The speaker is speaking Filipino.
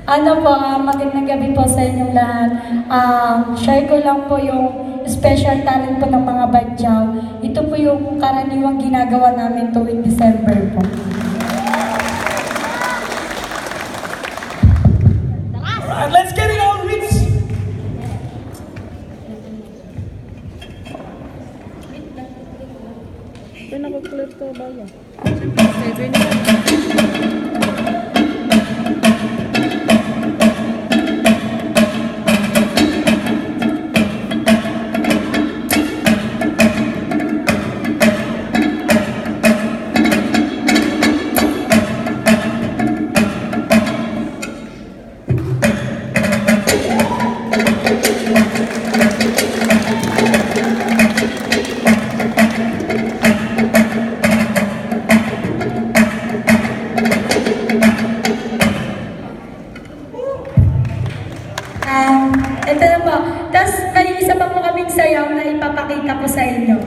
Ano po, magandang gabi po sa inyong lahat. Share ko lang po yung special talent po ng mga badyaw. Ito po yung karaniwang ginagawa namin tuwing December po. Alright, let's get it on, Ritz! Ito nakakulit ko ba yan? Ito na po. Tapos may isa pa po kaming sayaw na ipapakita ko sa inyo.